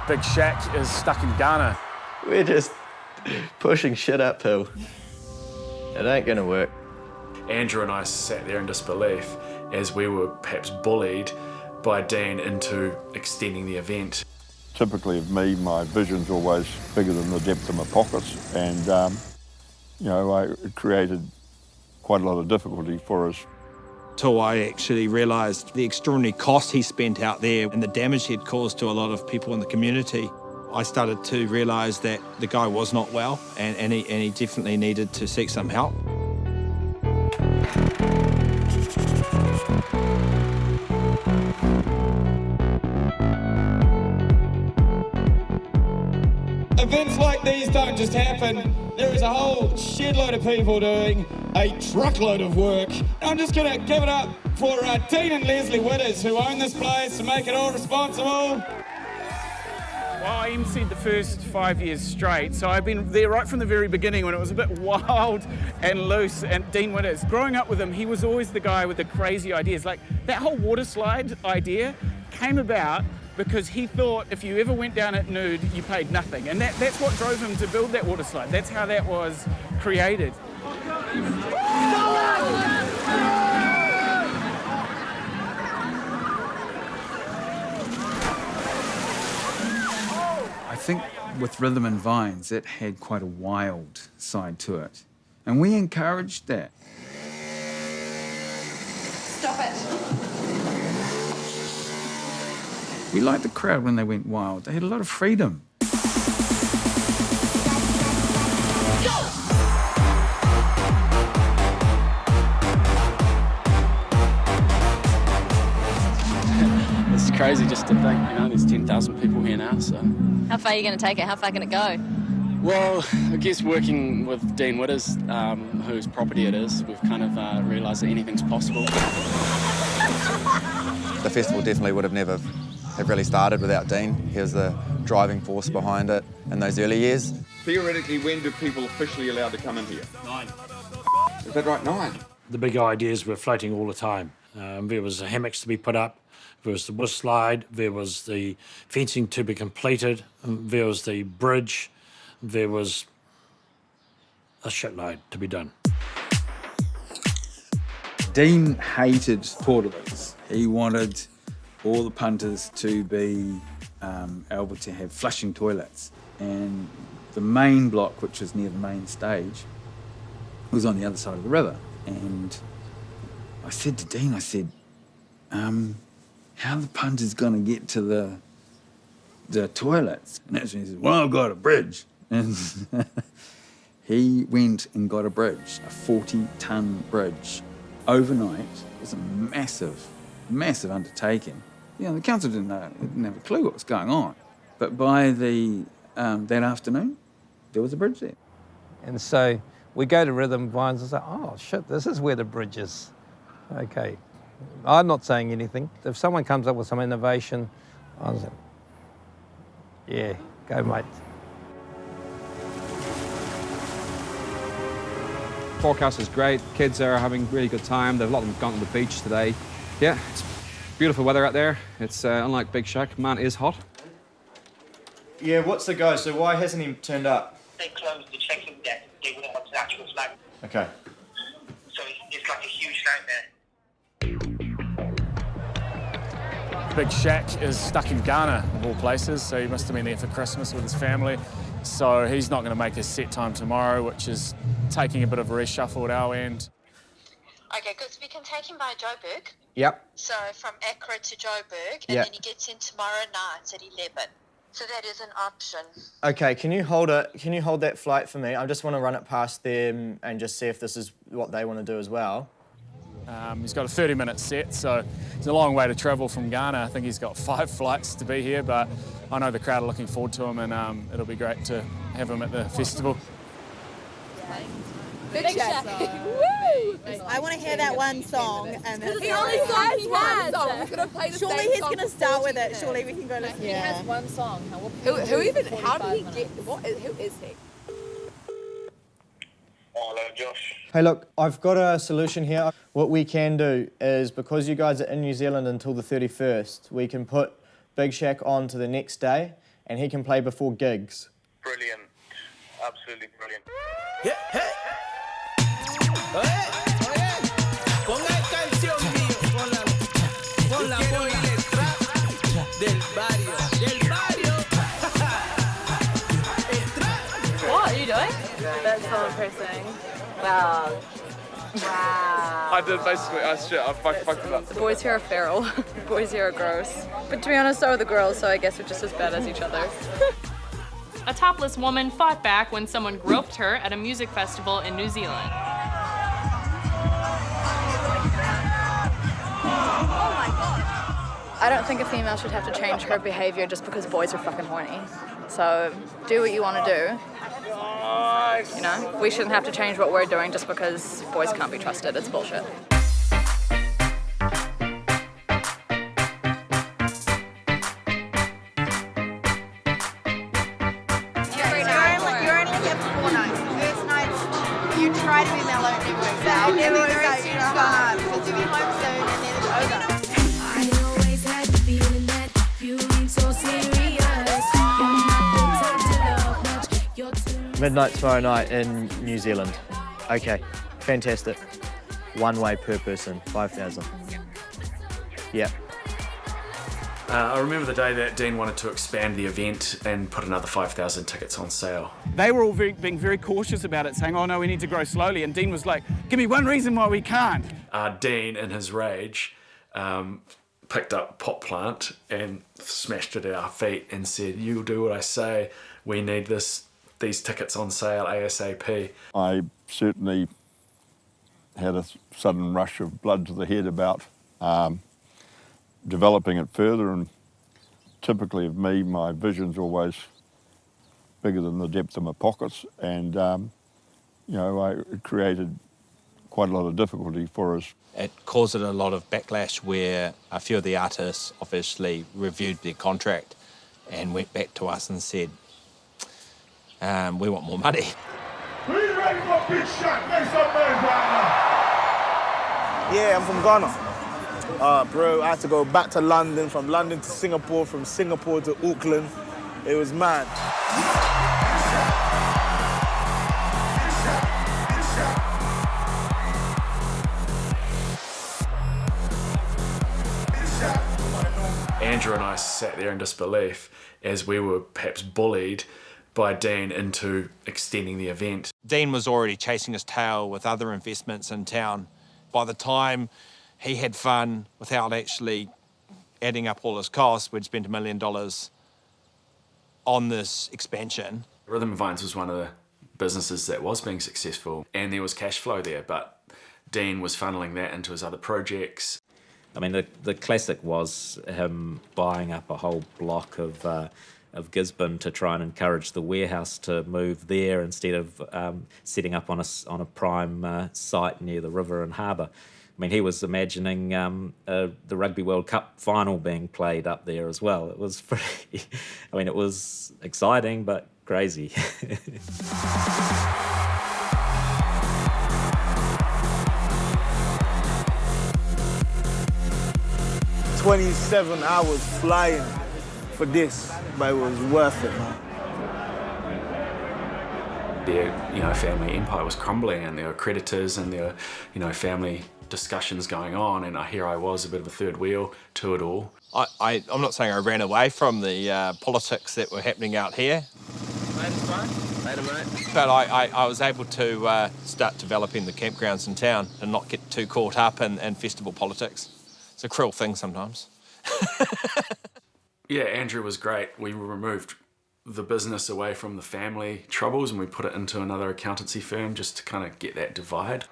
Big Shack is stuck in Ghana. We're just pushing shit uphill. It ain't gonna work. Andrew and I sat there in disbelief as we were perhaps bullied by Dean into extending the event. Typically of me, my vision's always bigger than the depth of my pockets, and it created quite a lot of difficulty for us. Till I actually realised the extraordinary cost he spent out there and the damage he'd caused to a lot of people in the community. I started to realise that the guy was not well, and he definitely needed to seek some help. Events like these don't just happen. There is a whole shed load of people doing a truckload of work. I'm just going to give it up for Dean and Leslie Witters, who own this place, to make it all responsible. Well, I emceed the first 5 years straight, so I've been there right from the very beginning when it was a bit wild and loose. And Dean Witters, growing up with him, he was always the guy with the crazy ideas. Like that whole water slide idea came about because he thought if you ever went down it nude, you paid nothing. And that's what drove him to build that water slide. That's how that was created. I think with Rhythm and Vines, it had quite a wild side to it. And we encouraged that. Stop it. We liked the crowd when they went wild. They had a lot of freedom. It's crazy just to think, there's 10,000 people here now, so... How far are you going to take it? How far can it go? Well, I guess working with Dean Witters, whose property it is, we've kind of realised that anything's possible. The festival definitely would have never have really started without Dean. He was the driving force behind it in those early years. Theoretically, when do people officially allowed to come in here? 9. Is that right, 9? The big ideas were floating all the time. There was hammocks to be put up, there was the bush slide, there was the fencing to be completed, there was the bridge, there was a shitload to be done. Dean hated portables. He wanted all the punters to be able to have flushing toilets. And the main block, which was near the main stage, was on the other side of the river. And I said to Dean, how are the punters going to get to the toilets? And that's when he said, well, I've got a bridge. And he went and got a bridge, a 40-ton bridge. Overnight, it was a massive, massive undertaking. The council didn't have a clue what was going on. But by that afternoon, there was a bridge there. And so we go to Rhythm Vines and say, oh, shit, this is where the bridge is. Okay. I'm not saying anything. If someone comes up with some innovation, I'll say, yeah, go, mate. Forecast is great. Kids are having really good time. A lot of them have gone to the beach today. Yeah, it's beautiful weather out there. It's unlike Big Shack. Man, it is hot. Yeah, what's the go? So why hasn't he turned up? They closed the check-in deck. They wouldn't want the actual flag. Okay. So it's like a huge nightmare. Big Shack is stuck in Ghana, of all places, so he must have been there for Christmas with his family. So he's not going to make his set time tomorrow, which is taking a bit of a reshuffle at our end. Okay, good. So we can take him by Joburg. Yep. So from Accra to Joburg, and then he gets in tomorrow night at 11. So that is an option. Okay, can you hold it? Can you hold that flight for me? I just want to run it past them and just see if this is what they want to do as well. He's got a 30-minute set, so it's a long way to travel from Ghana. I think he's got 5 flights to be here, but I know the crowd are looking forward to him, and it'll be great to have him at the festival. Big Shack. Woo! I want to hear that one song. And it's the only song he has. Surely he's going to start with it. Surely we can go to... He has one song. Who even... How did he get... Who is he? Hello, Josh. Hey, look, I've got a solution here. What we can do is, because you guys are in New Zealand until the 31st, we can put Big Shack on to the next day, and he can play before gigs. Brilliant. Absolutely brilliant. What are you doing? That's so impressive. Wow. Wow. I did basically, I fucked it up. The boys here are feral. The boys here are gross. But to be honest, so are the girls, so I guess we're just as bad as each other. A topless woman fought back when someone groped her at a music festival in New Zealand. I don't think a female should have to change her behavior just because boys are fucking horny. So do what you want to do. You know, we shouldn't have to change what we're doing just because boys can't be trusted. It's bullshit. You're only here for 4 nights. First night, you try to be mellow, it never works out. It never works out, you try. Because you'll be home soon and then it's over. I always had the feeling that you seem so serious. You're not the type to love much. You're too... Midnight tomorrow night in New Zealand. Okay, fantastic. One way per person, 5,000. Yep. I remember the day that Dean wanted to expand the event and put another 5,000 tickets on sale. They were all being very cautious about it, saying, oh no, we need to grow slowly. And Dean was like, give me one reason why we can't. Dean, in his rage, picked up pot plant and smashed it at our feet and said, you'll do what I say, we need these tickets on sale ASAP. I certainly had a sudden rush of blood to the head about developing it further, and typically of me, my vision's always bigger than the depth of my pockets, and it created quite a lot of difficulty for us. It caused a lot of backlash where a few of the artists obviously reviewed their contract and went back to us and said, we want more money. Who's ready for a big shot? Make some noise right now. Yeah, I'm from Ghana. Bro, I had to go back to London, from London to Singapore, from Singapore to Auckland. It was mad. Andrew and I sat there in disbelief as we were perhaps bullied by Dean into extending the event. Dean was already chasing his tail with other investments in town. By the time he had fun without actually adding up all his costs, we'd spent $1 million on this expansion. Rhythm and Vines was one of the businesses that was being successful, and there was cash flow there, but Dean was funneling that into his other projects. I mean, the classic was him buying up a whole block of Gisborne to try and encourage the warehouse to move there instead of setting up on a prime site near the river and harbour. I mean, he was imagining the Rugby World Cup final being played up there as well. It was pretty... I mean, it was exciting, but crazy. 27 hours flying for this, but it was worth it, man. Their, family empire was crumbling, and there were creditors, and there were, family discussions going on, and here I was, a bit of a third wheel to it all. I'm not saying I ran away from the politics that were happening out here. But I was able to start developing the campgrounds in town and not get too caught up in festival politics. It's a cruel thing sometimes. Yeah, Andrew was great. We removed the business away from the family troubles and we put it into another accountancy firm just to kind of get that divide.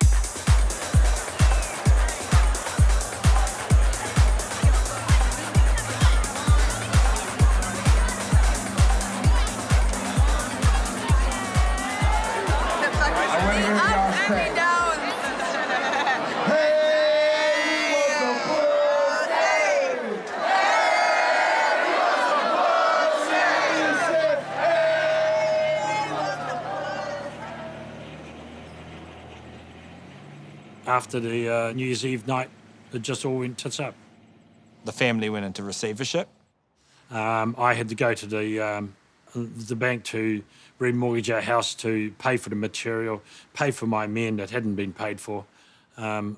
After the New Year's Eve night, it just all went tits up. The family went into receivership. I had to go to the bank to remortgage our house to pay for the material, pay for my men that hadn't been paid for.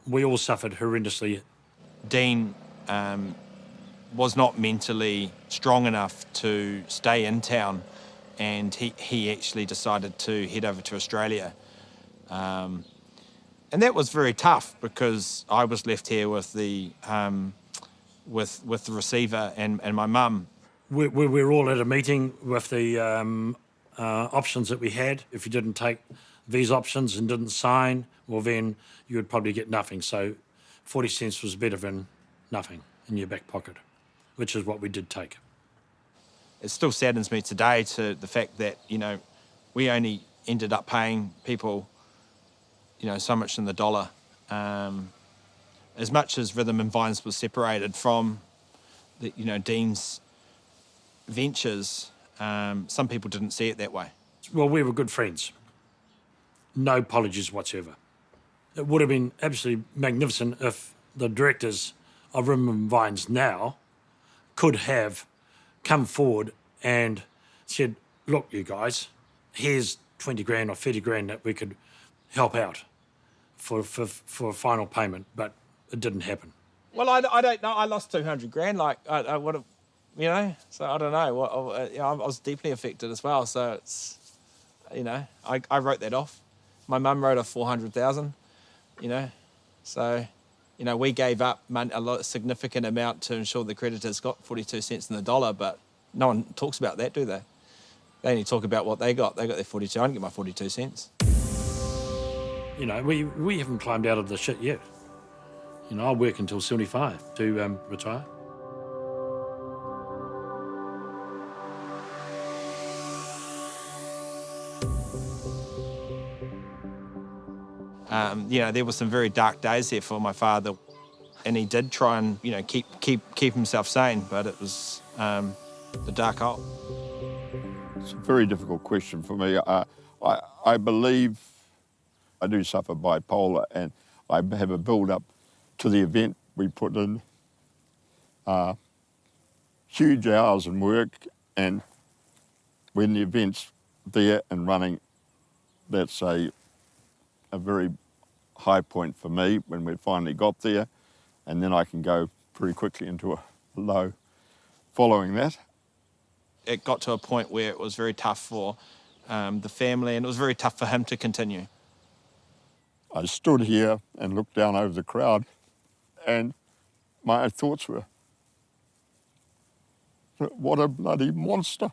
We all suffered horrendously. Dean was not mentally strong enough to stay in town, and he actually decided to head over to Australia. And that was very tough because I was left here with the receiver and my mum. We were all at a meeting with the options that we had. If you didn't take these options and didn't sign, well then you would probably get nothing. So 40 cents was better than nothing in your back pocket, which is what we did take. It still saddens me today to the fact that, we only ended up paying people, so much in the dollar. As much as Rhythm and Vines was separated from the, Dean's ventures, some people didn't see it that way. Well, we were good friends. No apologies whatsoever. It would have been absolutely magnificent if the directors of Rhythm and Vines now could have come forward and said, look, you guys, here's 20 grand or 30 grand that we could help out for a final payment, but it didn't happen. Well, I don't know. I lost 200 grand. Like, I would have, so I don't know. I was deeply affected as well. So it's, I wrote that off. My mum wrote off 400,000, So, we gave up a significant amount to ensure the creditors got 42 cents in the dollar, but no one talks about that, do they? They only talk about what they got. They got their 42. I didn't get my 42 cents. We haven't climbed out of the shit yet. I'll work until 75 to retire. There were some very dark days there for my father, and he did try and keep himself sane, but it was the dark hole. It's a very difficult question for me. I believe I do suffer bipolar, and I have a build-up to the event. We put in huge hours in work, and when the event's there and running, that's a very high point for me when we finally got there, and then I can go pretty quickly into a low following that. It got to a point where it was very tough for the family, and it was very tough for him to continue. I stood here and looked down over the crowd, and my thoughts were, what a bloody monster.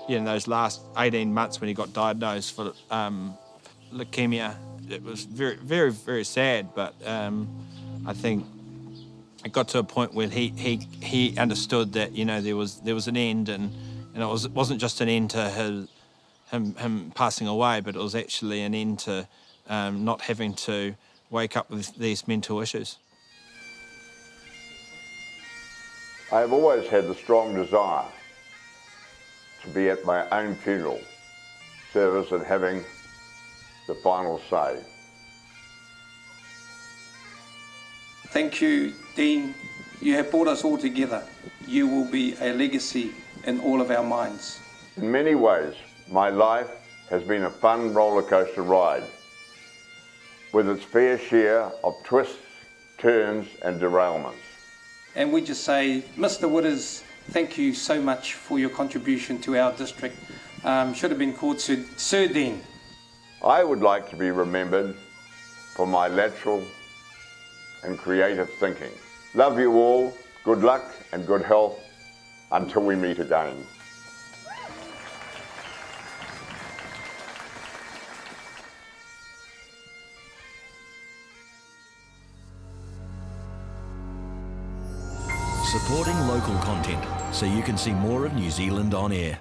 In those last 18 months when he got diagnosed for leukemia, it was very, very, very sad, but I think it got to a point where he understood that, there was an end, and it wasn't just an end to him passing away, but it was actually an end to not having to wake up with these mental issues. I've always had the strong desire to be at my own funeral service and having the final say. Thank you, Dean. You have brought us all together. You will be a legacy in all of our minds. In many ways, my life has been a fun roller coaster ride, with its fair share of twists, turns and derailments. And we just say, Mr. Witters, thank you so much for your contribution to our district. Should have been called Sir Dean. I would like to be remembered for my lateral and creative thinking. Love you all, good luck and good health until we meet again. Supporting local content so you can see more of New Zealand on air.